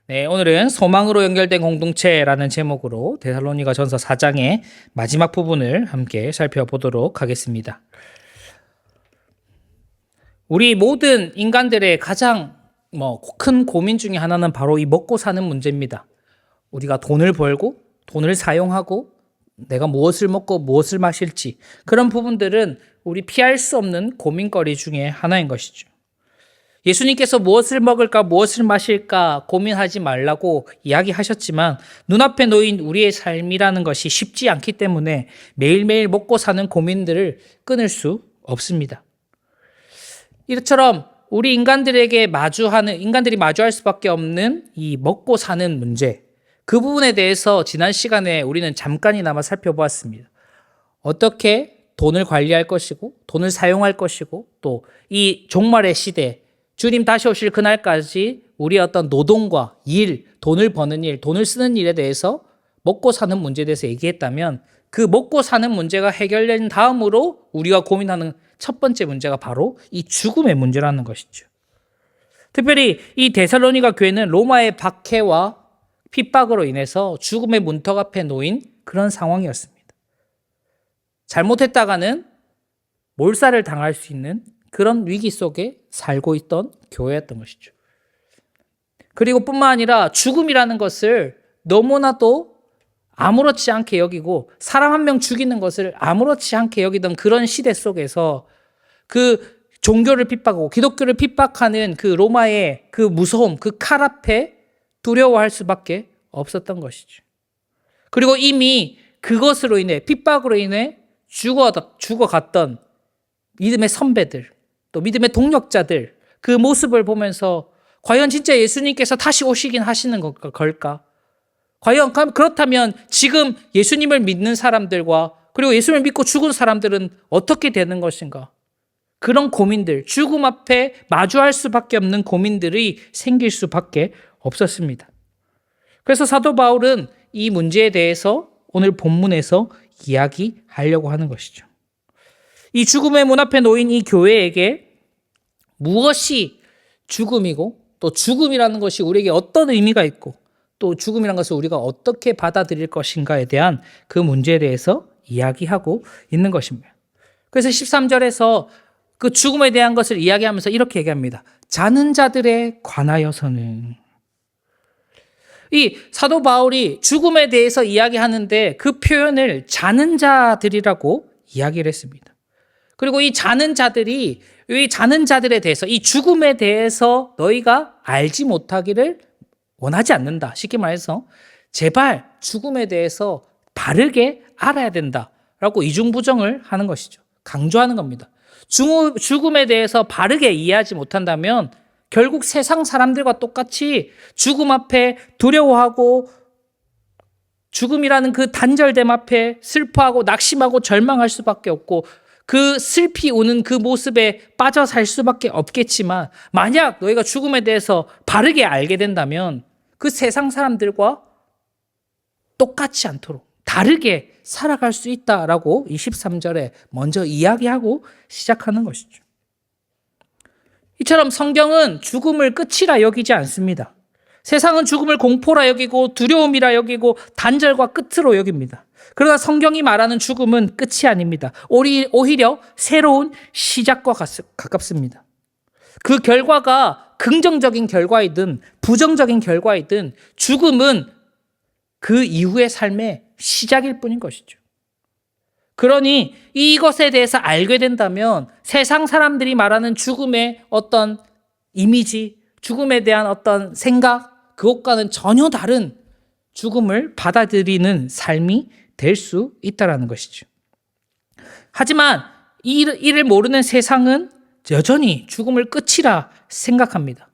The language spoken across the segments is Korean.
네, 오늘은 소망으로 연결된 공동체라는 제목으로 데살로니가 전서 4장의 마지막 부분을 함께 살펴보도록 하겠습니다. 우리 모든 인간들의 가장 큰 고민 중에 하나는 바로 이 먹고 사는 문제입니다. 우리가 돈을 벌고 돈을 사용하고 내가 무엇을 먹고 무엇을 마실지, 그런 부분들은 우리 피할 수 없는 고민거리 중에 하나인 것이죠. 예수님께서 무엇을 먹을까 무엇을 마실까 고민하지 말라고 이야기하셨지만 눈앞에 놓인 우리의 삶이라는 것이 쉽지 않기 때문에 매일매일 먹고 사는 고민들을 끊을 수 없습니다. 이처럼 우리 인간들이 마주할 수밖에 없는 이 먹고 사는 문제, 그 부분에 대해서 지난 시간에 우리는 잠깐이나마 살펴보았습니다. 어떻게 돈을 관리할 것이고 돈을 사용할 것이고 또 이 종말의 시대, 주님 다시 오실 그날까지 우리의 어떤 노동과 일, 돈을 버는 일, 돈을 쓰는 일에 대해서 먹고 사는 문제에 대해서 얘기했다면, 그 먹고 사는 문제가 해결된 다음으로 우리가 고민하는 첫 번째 문제가 바로 이 죽음의 문제라는 것이죠. 특별히 이 데살로니가 교회는 로마의 박해와 핍박으로 인해서 죽음의 문턱 앞에 놓인 그런 상황이었습니다. 잘못했다가는 몰살을 당할 수 있는 그런 위기 속에 살고 있던 교회였던 것이죠. 그리고 뿐만 아니라 죽음이라는 것을 너무나도 아무렇지 않게 여기고 사람 한 명 죽이는 것을 아무렇지 않게 여기던 그런 시대 속에서 그 종교를 핍박하고 기독교를 핍박하는 그 로마의 그 무서움, 그 칼 앞에 두려워할 수밖에 없었던 것이죠. 그리고 이미 그것으로 인해, 핍박으로 인해 죽어갔던 믿음의 선배들, 또 믿음의 동력자들, 그 모습을 보면서 과연 진짜 예수님께서 다시 오시긴 하시는 걸까? 과연 그렇다면 지금 예수님을 믿는 사람들과 그리고 예수님을 믿고 죽은 사람들은 어떻게 되는 것인가? 그런 고민들, 죽음 앞에 마주할 수밖에 없는 고민들이 생길 수밖에 없었습니다. 그래서 사도 바울은 이 문제에 대해서 오늘 본문에서 이야기하려고 하는 것이죠. 이 죽음의 문 앞에 놓인 이 교회에게 무엇이 죽음이고, 또 죽음이라는 것이 우리에게 어떤 의미가 있고, 또 죽음이라는 것을 우리가 어떻게 받아들일 것인가에 대한 그 문제에 대해서 이야기하고 있는 것입니다. 그래서 13절에서 그 죽음에 대한 것을 이야기하면서 이렇게 얘기합니다. 자는 자들에 관하여서는. 이 사도 바울이 죽음에 대해서 이야기하는데 그 표현을 자는 자들이라고 이야기를 했습니다. 그리고 이 자는 자들에 대해서, 이 죽음에 대해서 너희가 알지 못하기를 원하지 않는다. 쉽게 말해서 제발 죽음에 대해서 바르게 알아야 된다라고 이중부정을 하는 것이죠. 강조하는 겁니다. 죽음에 대해서 바르게 이해하지 못한다면 결국 세상 사람들과 똑같이 죽음 앞에 두려워하고 죽음이라는 그 단절됨 앞에 슬퍼하고 낙심하고 절망할 수밖에 없고 그 슬피 우는 그 모습에 빠져 살 수밖에 없겠지만, 만약 너희가 죽음에 대해서 바르게 알게 된다면 그 세상 사람들과 똑같지 않도록 다르게 살아갈 수 있다라고 23절에 먼저 이야기하고 시작하는 것이죠. 이처럼 성경은 죽음을 끝이라 여기지 않습니다. 세상은 죽음을 공포라 여기고 두려움이라 여기고 단절과 끝으로 여깁니다. 그러나 성경이 말하는 죽음은 끝이 아닙니다. 오히려 새로운 시작과 가깝습니다. 그 결과가 긍정적인 결과이든 부정적인 결과이든 죽음은 그 이후의 삶의 시작일 뿐인 것이죠. 그러니 이것에 대해서 알게 된다면 세상 사람들이 말하는 죽음의 어떤 이미지, 죽음에 대한 어떤 생각, 그것과는 전혀 다른 죽음을 받아들이는 삶이 될 수 있다는 것이죠. 하지만 이를 모르는 세상은 여전히 죽음을 끝이라 생각합니다.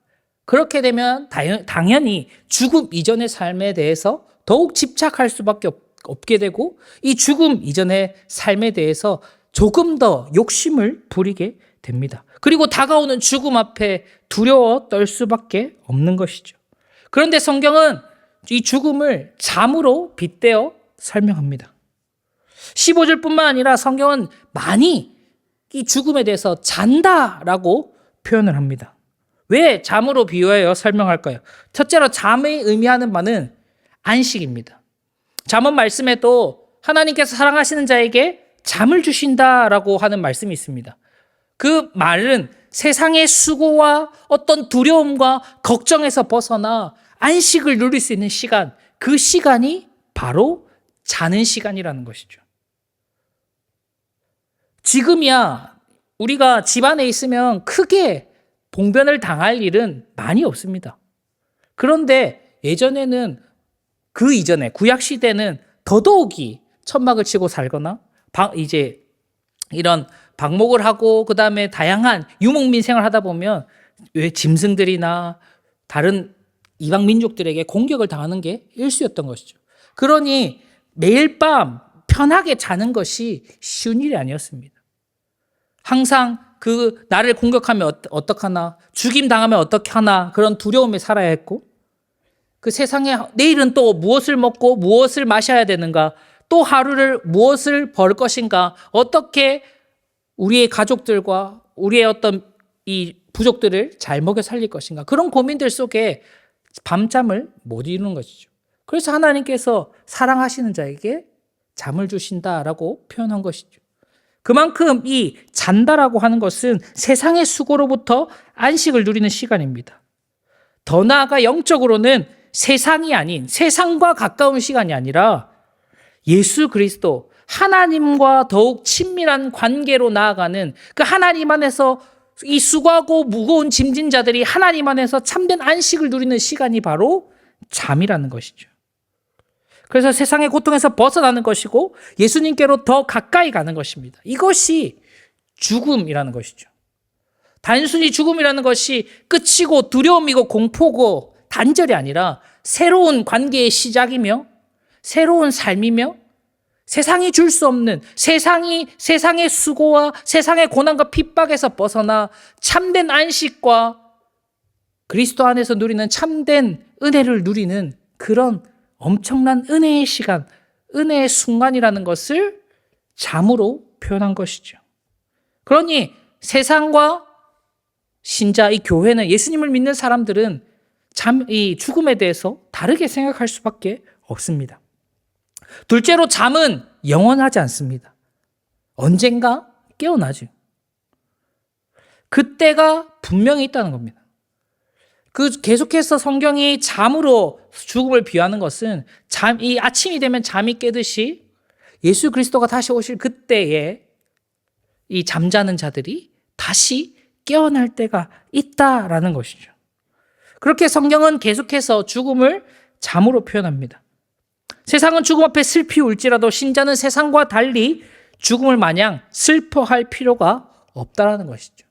그렇게 되면 당연히 죽음 이전의 삶에 대해서 더욱 집착할 수밖에 없게 되고, 이 죽음 이전의 삶에 대해서 조금 더 욕심을 부리게 됩니다. 그리고 다가오는 죽음 앞에 두려워 떨 수밖에 없는 것이죠. 그런데 성경은 이 죽음을 잠으로 빗대어 설명합니다. 15절뿐만 아니라 성경은 많이 이 죽음에 대해서 잔다라고 표현을 합니다. 왜 잠으로 비유하여 설명할까요? 첫째로 잠이 의미하는 바는 안식입니다. 잠언 말씀에도 하나님께서 사랑하시는 자에게 잠을 주신다라고 하는 말씀이 있습니다. 그 말은 세상의 수고와 어떤 두려움과 걱정에서 벗어나 안식을 누릴 수 있는 시간, 그 시간이 바로 자는 시간이라는 것이죠. 지금이야 우리가 집안에 있으면 크게 봉변을 당할 일은 많이 없습니다. 그런데 예전에는 그 이전에 구약 시대는 더더욱이 천막을 치고 살거나 이제 이런 방목을 하고 그다음에 다양한 유목민생을 하다 보면 왜 짐승들이나 다른 이방 민족들에게 공격을 당하는 게 일수였던 것이죠. 그러니 매일 밤 편하게 자는 것이 쉬운 일이 아니었습니다. 항상 그 나를 공격하면 어떡하나, 죽임 당하면 어떡하나 그런 두려움에 살아야 했고, 그 세상에 내일은 또 무엇을 먹고 무엇을 마셔야 되는가, 또 하루를 무엇을 벌 것인가, 어떻게 우리의 가족들과 우리의 어떤 이 부족들을 잘 먹여 살릴 것인가, 그런 고민들 속에 밤잠을 못 이루는 것이죠. 그래서 하나님께서 사랑하시는 자에게 잠을 주신다라고 표현한 것이죠. 그만큼 이 잔다라고 하는 것은 세상의 수고로부터 안식을 누리는 시간입니다. 더 나아가 영적으로는 세상이 아닌, 세상과 가까운 시간이 아니라 예수 그리스도, 하나님과 더욱 친밀한 관계로 나아가는, 그 하나님 안에서 이 수고하고 무거운 짐진 자들이 하나님 안에서 참된 안식을 누리는 시간이 바로 잠이라는 것이죠. 그래서 세상의 고통에서 벗어나는 것이고 예수님께로 더 가까이 가는 것입니다. 이것이 죽음이라는 것이죠. 단순히 죽음이라는 것이 끝이고 두려움이고 공포고 단절이 아니라 새로운 관계의 시작이며 새로운 삶이며 세상이 줄 수 없는, 세상의 수고와 세상의 고난과 핍박에서 벗어나 참된 안식과 그리스도 안에서 누리는 참된 은혜를 누리는 그런 엄청난 은혜의 시간, 은혜의 순간이라는 것을 잠으로 표현한 것이죠. 그러니 세상과 신자, 이 교회는, 예수님을 믿는 사람들은 이 죽음에 대해서 다르게 생각할 수밖에 없습니다. 둘째로 잠은 영원하지 않습니다. 언젠가 깨어나죠. 그때가 분명히 있다는 겁니다. 계속해서 성경이 잠으로 죽음을 비유하는 것은 이 아침이 되면 잠이 깨듯이 예수 그리스도가 다시 오실 그때에 이 잠자는 자들이 다시 깨어날 때가 있다라는 것이죠. 그렇게 성경은 계속해서 죽음을 잠으로 표현합니다. 세상은 죽음 앞에 슬피 울지라도 신자는 세상과 달리 죽음을 마냥 슬퍼할 필요가 없다라는 것이죠.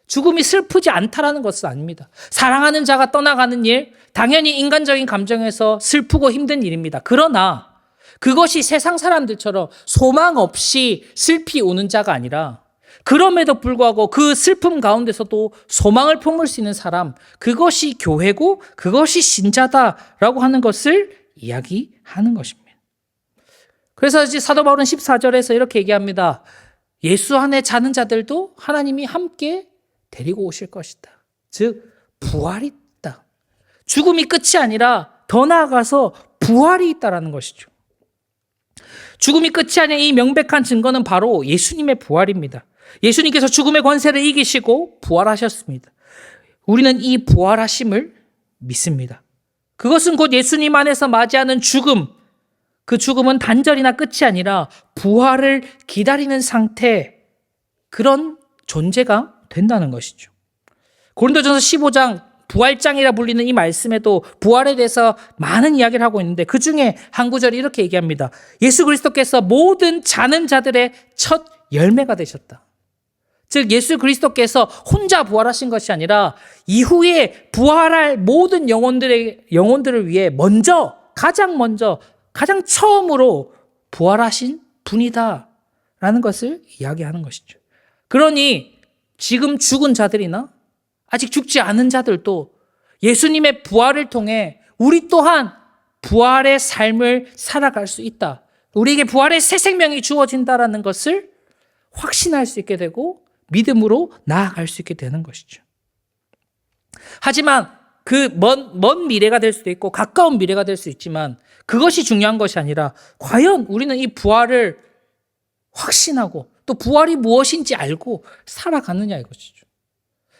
죽음이 슬프지 않다라는 것은 아닙니다. 사랑하는 자가 떠나가는 일, 당연히 인간적인 감정에서 슬프고 힘든 일입니다. 그러나 그것이 세상 사람들처럼 소망 없이 슬피 우는 자가 아니라 그럼에도 불구하고 그 슬픔 가운데서도 소망을 품을 수 있는 사람, 그것이 교회고 그것이 신자다라고 하는 것을 이야기하는 것입니다. 그래서 이제 사도 바울은 14절에서 이렇게 얘기합니다. 예수 안에 자는 자들도 하나님이 함께 데리고 오실 것이다. 즉 부활이 있다. 죽음이 끝이 아니라 더 나아가서 부활이 있다라는 것이죠. 죽음이 끝이 아닌 이 명백한 증거는 바로 예수님의 부활입니다. 예수님께서 죽음의 권세를 이기시고 부활하셨습니다. 우리는 이 부활하심을 믿습니다. 그것은 곧 예수님 안에서 맞이하는 죽음, 그 죽음은 단절이나 끝이 아니라 부활을 기다리는 상태, 그런 존재가 된다는 것이죠. 고린도전서 15장 부활장이라 불리는 이 말씀에도 부활에 대해서 많은 이야기를 하고 있는데 그 중에 한 구절이 이렇게 얘기합니다. 예수 그리스도께서 모든 자는 자들의 첫 열매가 되셨다. 즉 예수 그리스도께서 혼자 부활하신 것이 아니라 이후에 부활할 모든 영혼들을 위해 가장 처음으로 부활하신 분이다라는 것을 이야기하는 것이죠. 그러니 지금 죽은 자들이나 아직 죽지 않은 자들도 예수님의 부활을 통해 우리 또한 부활의 삶을 살아갈 수 있다. 우리에게 부활의 새 생명이 주어진다라는 것을 확신할 수 있게 되고 믿음으로 나아갈 수 있게 되는 것이죠. 하지만 그 먼 미래가 될 수도 있고 가까운 미래가 될 수 있지만 그것이 중요한 것이 아니라 과연 우리는 이 부활을 확신하고 또 부활이 무엇인지 알고 살아가느냐 이것이죠.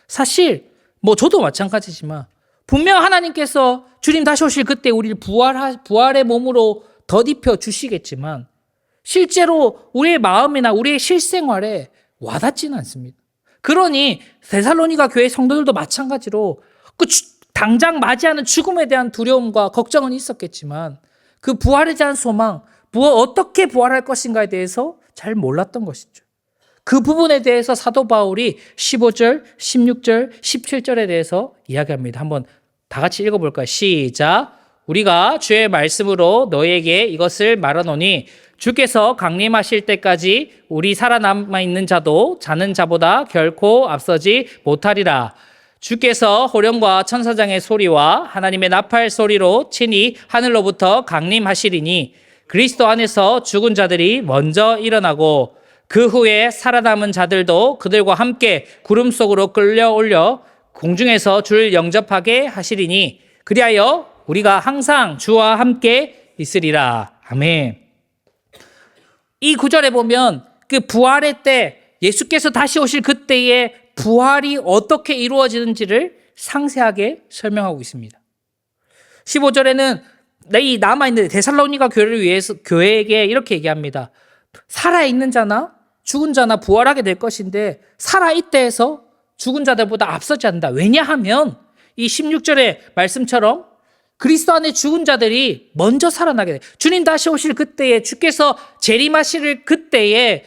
사실 저도 마찬가지지만 분명 하나님께서 주님 다시 오실 그때 우리를 부활의 몸으로 덧입혀 주시겠지만 실제로 우리의 마음이나 우리의 실생활에 와닿지는 않습니다. 그러니 데살로니가 교회 성도들도 마찬가지로 당장 맞이하는 죽음에 대한 두려움과 걱정은 있었겠지만 그 부활에 대한 소망, 어떻게 부활할 것인가에 대해서 잘 몰랐던 것이죠. 그 부분에 대해서 사도 바울이 15절, 16절, 17절에 대해서 이야기합니다. 한번 다 같이 읽어볼까요? 시작. 우리가 주의 말씀으로 너희에게 이것을 말하노니 주께서 강림하실 때까지 우리 살아남아 있는 자도 자는 자보다 결코 앞서지 못하리라. 주께서 호령과 천사장의 소리와 하나님의 나팔 소리로 친히 하늘로부터 강림하시리니 그리스도 안에서 죽은 자들이 먼저 일어나고 그 후에 살아남은 자들도 그들과 함께 구름 속으로 끌려올려 공중에서 주를 영접하게 하시리니 그리하여 우리가 항상 주와 함께 있으리라. 아멘. 이 구절에 보면 그 부활의 때 예수께서 다시 오실 그때의 부활이 어떻게 이루어지는지를 상세하게 설명하고 있습니다. 15절에는 이 남아있는 데살로니가 교회를 위해서 교회에게 이렇게 얘기합니다. 살아있는 자나 죽은 자나 부활하게 될 것인데 살아있다 해서 죽은 자들보다 앞서지 않는다. 왜냐하면 이 16절의 말씀처럼 그리스도 안에 죽은 자들이 먼저 살아나게 돼. 주님 다시 오실 그때에 주께서 재림하실 그때에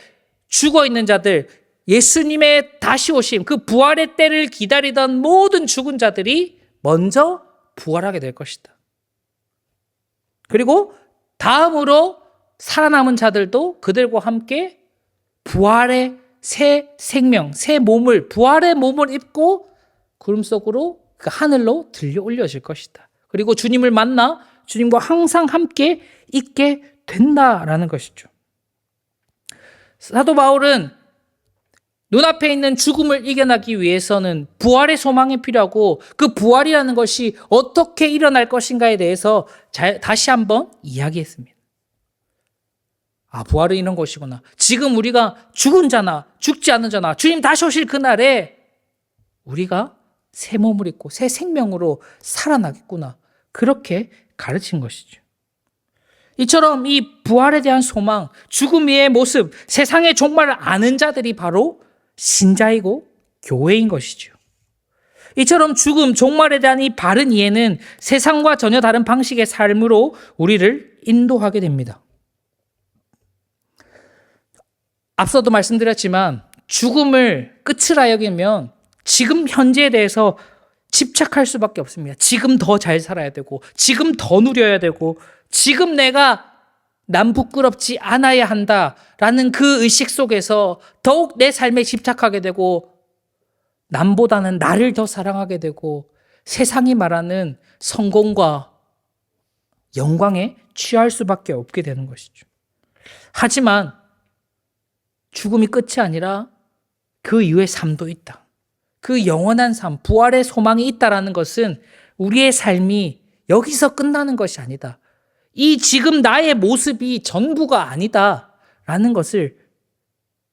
죽어있는 자들, 예수님의 다시 오심, 그 부활의 때를 기다리던 모든 죽은 자들이 먼저 부활하게 될 것이다. 그리고 다음으로 살아남은 자들도 그들과 함께 부활의 새 생명, 새 몸을, 부활의 몸을 입고 구름 속으로 그 하늘로 들려 올려질 것이다. 그리고 주님을 만나 주님과 항상 함께 있게 된다라는 것이죠. 사도 바울은 눈앞에 있는 죽음을 이겨나기 위해서는 부활의 소망이 필요하고 그 부활이라는 것이 어떻게 일어날 것인가에 대해서 다시 한번 이야기했습니다. 부활은 이런 것이구나. 지금 우리가 죽은 자나 죽지 않은 자나 주님 다시 오실 그날에 우리가 새 몸을 입고 새 생명으로 살아나겠구나. 그렇게 가르친 것이죠. 이처럼 이 부활에 대한 소망, 죽음의 모습, 세상의 종말을 아는 자들이 바로 신자이고 교회인 것이죠. 이처럼 죽음, 종말에 대한 이 바른 이해는 세상과 전혀 다른 방식의 삶으로 우리를 인도하게 됩니다. 앞서도 말씀드렸지만 죽음을 끝이라 여기면 지금 현재에 대해서 집착할 수밖에 없습니다. 지금 더 잘 살아야 되고 지금 더 누려야 되고 지금 내가 남 부끄럽지 않아야 한다라는 그 의식 속에서 더욱 내 삶에 집착하게 되고 남보다는 나를 더 사랑하게 되고 세상이 말하는 성공과 영광에 취할 수밖에 없게 되는 것이죠. 하지만 죽음이 끝이 아니라 그 이후의 삶도 있다. 그 영원한 삶, 부활의 소망이 있다라는 것은 우리의 삶이 여기서 끝나는 것이 아니다. 이 지금 나의 모습이 전부가 아니다라는 것을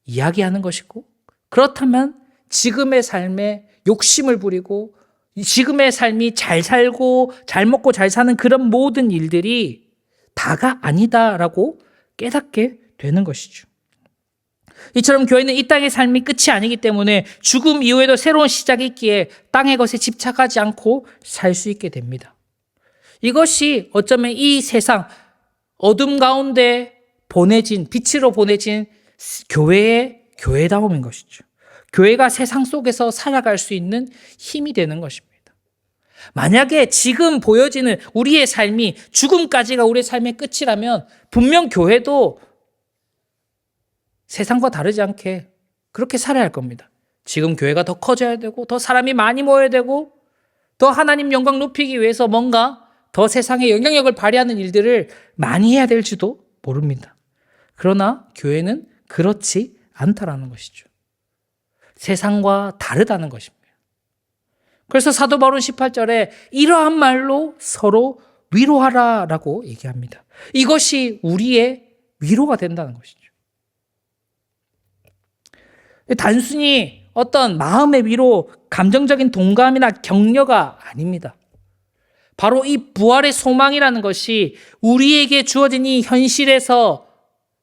이야기하는 것이고, 그렇다면 지금의 삶에 욕심을 부리고 지금의 삶이 잘 살고 잘 먹고 잘 사는 그런 모든 일들이 다가 아니다라고 깨닫게 되는 것이죠. 이처럼 교회는 이 땅의 삶이 끝이 아니기 때문에 죽음 이후에도 새로운 시작이 있기에 땅의 것에 집착하지 않고 살 수 있게 됩니다. 이것이 어쩌면 이 세상 어둠 가운데 빛으로 보내진 교회의 교회다움인 것이죠. 교회가 세상 속에서 살아갈 수 있는 힘이 되는 것입니다. 만약에 지금 보여지는 우리의 삶이 죽음까지가 우리의 삶의 끝이라면 분명 교회도 세상과 다르지 않게 그렇게 살아야 할 겁니다. 지금 교회가 더 커져야 되고 더 사람이 많이 모여야 되고 더 하나님 영광 높이기 위해서 뭔가 더 세상에 영향력을 발휘하는 일들을 많이 해야 될지도 모릅니다. 그러나 교회는 그렇지 않다라는 것이죠. 세상과 다르다는 것입니다. 그래서 사도 바울은 18절에 이러한 말로 서로 위로하라라고 얘기합니다. 이것이 우리의 위로가 된다는 것이죠. 단순히 어떤 마음의 위로, 감정적인 동감이나 격려가 아닙니다. 바로 이 부활의 소망이라는 것이 우리에게 주어진 이 현실에서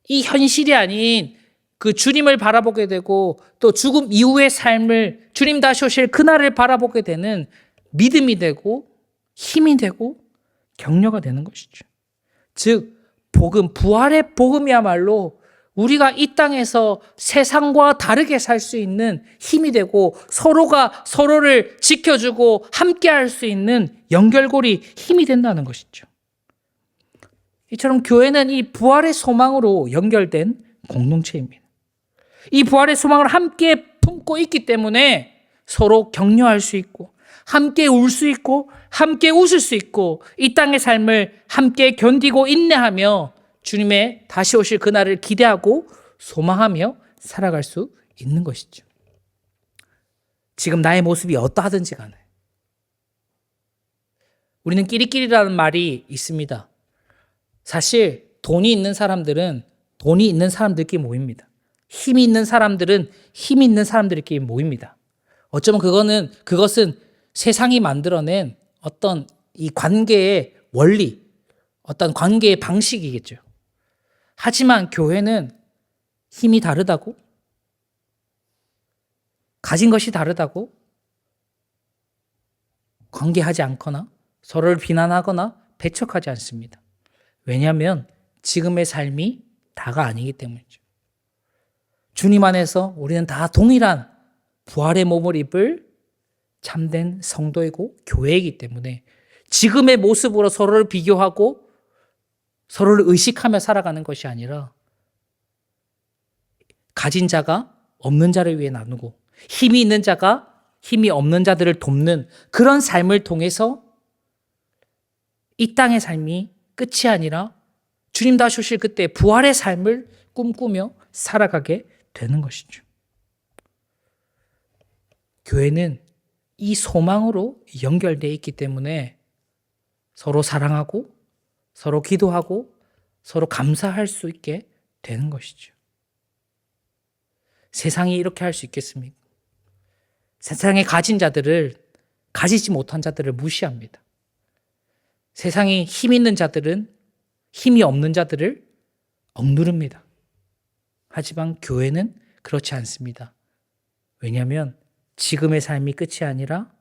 이 현실이 아닌 그 주님을 바라보게 되고 또 죽음 이후의 삶을 주님 다시 오실 그날을 바라보게 되는 믿음이 되고 힘이 되고 격려가 되는 것이죠. 즉 복음, 부활의 복음이야말로 우리가 이 땅에서 세상과 다르게 살 수 있는 힘이 되고 서로가 서로를 지켜주고 함께 할 수 있는 연결고리, 힘이 된다는 것이죠. 이처럼 교회는 이 부활의 소망으로 연결된 공동체입니다. 이 부활의 소망을 함께 품고 있기 때문에 서로 격려할 수 있고 함께 울 수 있고 함께 웃을 수 있고 이 땅의 삶을 함께 견디고 인내하며 주님의 다시 오실 그날을 기대하고 소망하며 살아갈 수 있는 것이죠. 지금 나의 모습이 어떠하든지 간에 우리는 끼리끼리라는 말이 있습니다. 사실 돈이 있는 사람들은 돈이 있는 사람들끼리 모입니다. 힘이 있는 사람들은 힘이 있는 사람들끼리 모입니다. 어쩌면 그것은 세상이 만들어낸 어떤 이 관계의 원리, 어떤 관계의 방식이겠죠. 하지만 교회는 힘이 다르다고, 가진 것이 다르다고 관계하지 않거나 서로를 비난하거나 배척하지 않습니다. 왜냐하면 지금의 삶이 다가 아니기 때문이죠. 주님 안에서 우리는 다 동일한 부활의 몸을 입을 참된 성도이고 교회이기 때문에 지금의 모습으로 서로를 비교하고 서로를 의식하며 살아가는 것이 아니라 가진 자가 없는 자를 위해 나누고 힘이 있는 자가 힘이 없는 자들을 돕는 그런 삶을 통해서 이 땅의 삶이 끝이 아니라 주님 다시 오실 그때 부활의 삶을 꿈꾸며 살아가게 되는 것이죠. 교회는 이 소망으로 연결되어 있기 때문에 서로 사랑하고 서로 기도하고 서로 감사할 수 있게 되는 것이죠. 세상이 이렇게 할 수 있겠습니까? 세상에 가진 자들을 가지지 못한 자들을 무시합니다. 세상에 힘 있는 자들은 힘이 없는 자들을 억누릅니다. 하지만 교회는 그렇지 않습니다. 왜냐하면 지금의 삶이 끝이 아니라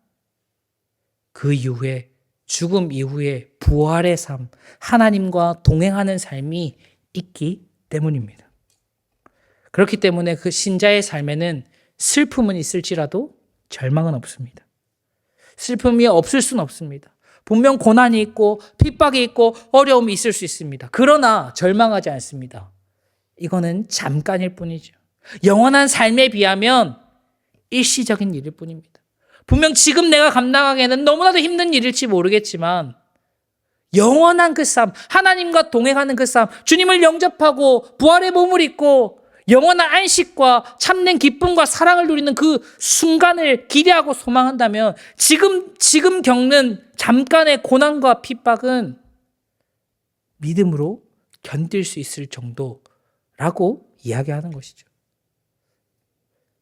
그 이후에 죽음 이후에 부활의 삶, 하나님과 동행하는 삶이 있기 때문입니다. 그렇기 때문에 그 신자의 삶에는 슬픔은 있을지라도 절망은 없습니다. 슬픔이 없을 수는 없습니다. 분명 고난이 있고 핍박이 있고 어려움이 있을 수 있습니다. 그러나 절망하지 않습니다. 이거는 잠깐일 뿐이죠. 영원한 삶에 비하면 일시적인 일일 뿐입니다. 분명 지금 내가 감당하기에는 너무나도 힘든 일일지 모르겠지만 영원한 그 삶, 하나님과 동행하는 그 삶, 주님을 영접하고 부활의 몸을 입고 영원한 안식과 참된 기쁨과 사랑을 누리는 그 순간을 기대하고 소망한다면 지금 겪는 잠깐의 고난과 핍박은 믿음으로 견딜 수 있을 정도라고 이야기하는 것이죠.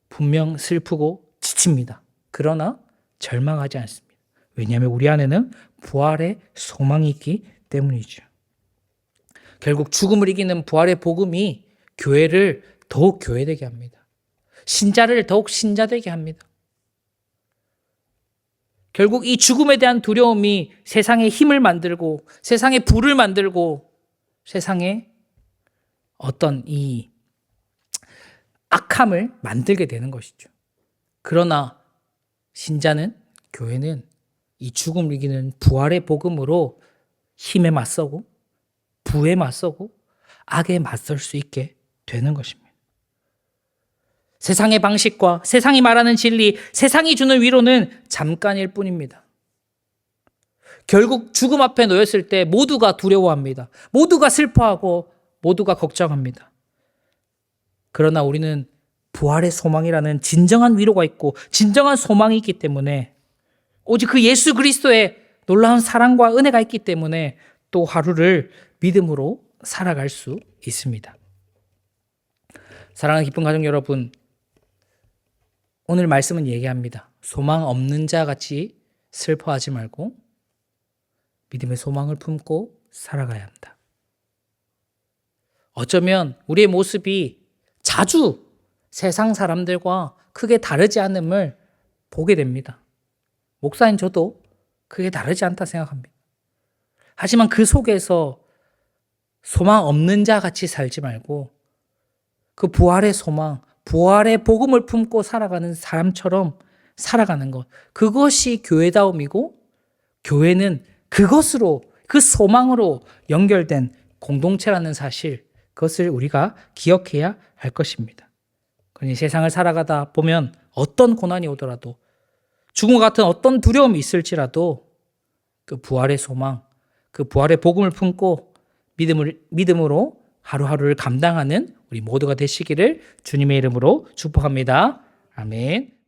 분명 슬프고 지칩니다. 그러나 절망하지 않습니다. 왜냐하면 우리 안에는 부활의 소망이 있기 때문이죠. 결국 죽음을 이기는 부활의 복음이 교회를 더욱 교회되게 합니다. 신자를 더욱 신자되게 합니다. 결국 이 죽음에 대한 두려움이 세상의 힘을 만들고 세상의 부를 만들고 세상의 어떤 이 악함을 만들게 되는 것이죠. 그러나 신자는, 교회는 이 죽음을 이기는 부활의 복음으로 힘에 맞서고 부에 맞서고 악에 맞설 수 있게 되는 것입니다. 세상의 방식과 세상이 말하는 진리, 세상이 주는 위로는 잠깐일 뿐입니다. 결국 죽음 앞에 놓였을 때 모두가 두려워합니다. 모두가 슬퍼하고 모두가 걱정합니다. 그러나 우리는 부활의 소망이라는 진정한 위로가 있고 진정한 소망이 있기 때문에 오직 그 예수 그리스도의 놀라운 사랑과 은혜가 있기 때문에 또 하루를 믿음으로 살아갈 수 있습니다. 사랑하는 기쁜 가족 여러분, 오늘 말씀은 얘기합니다. 소망 없는 자 같이 슬퍼하지 말고 믿음의 소망을 품고 살아가야 한다. 어쩌면 우리의 모습이 자주 세상 사람들과 크게 다르지 않음을 보게 됩니다. 목사인 저도 크게 다르지 않다 생각합니다. 하지만 그 속에서 소망 없는 자 같이 살지 말고 그 부활의 소망, 부활의 복음을 품고 살아가는 사람처럼 살아가는 것, 그것이 교회다움이고 교회는 그것으로, 그 소망으로 연결된 공동체라는 사실, 그것을 우리가 기억해야 할 것입니다. 그러니 세상을 살아가다 보면 어떤 고난이 오더라도, 죽음과 같은 어떤 두려움이 있을지라도 그 부활의 소망, 그 부활의 복음을 품고 믿음으로 하루하루를 감당하는 우리 모두가 되시기를 주님의 이름으로 축복합니다. 아멘.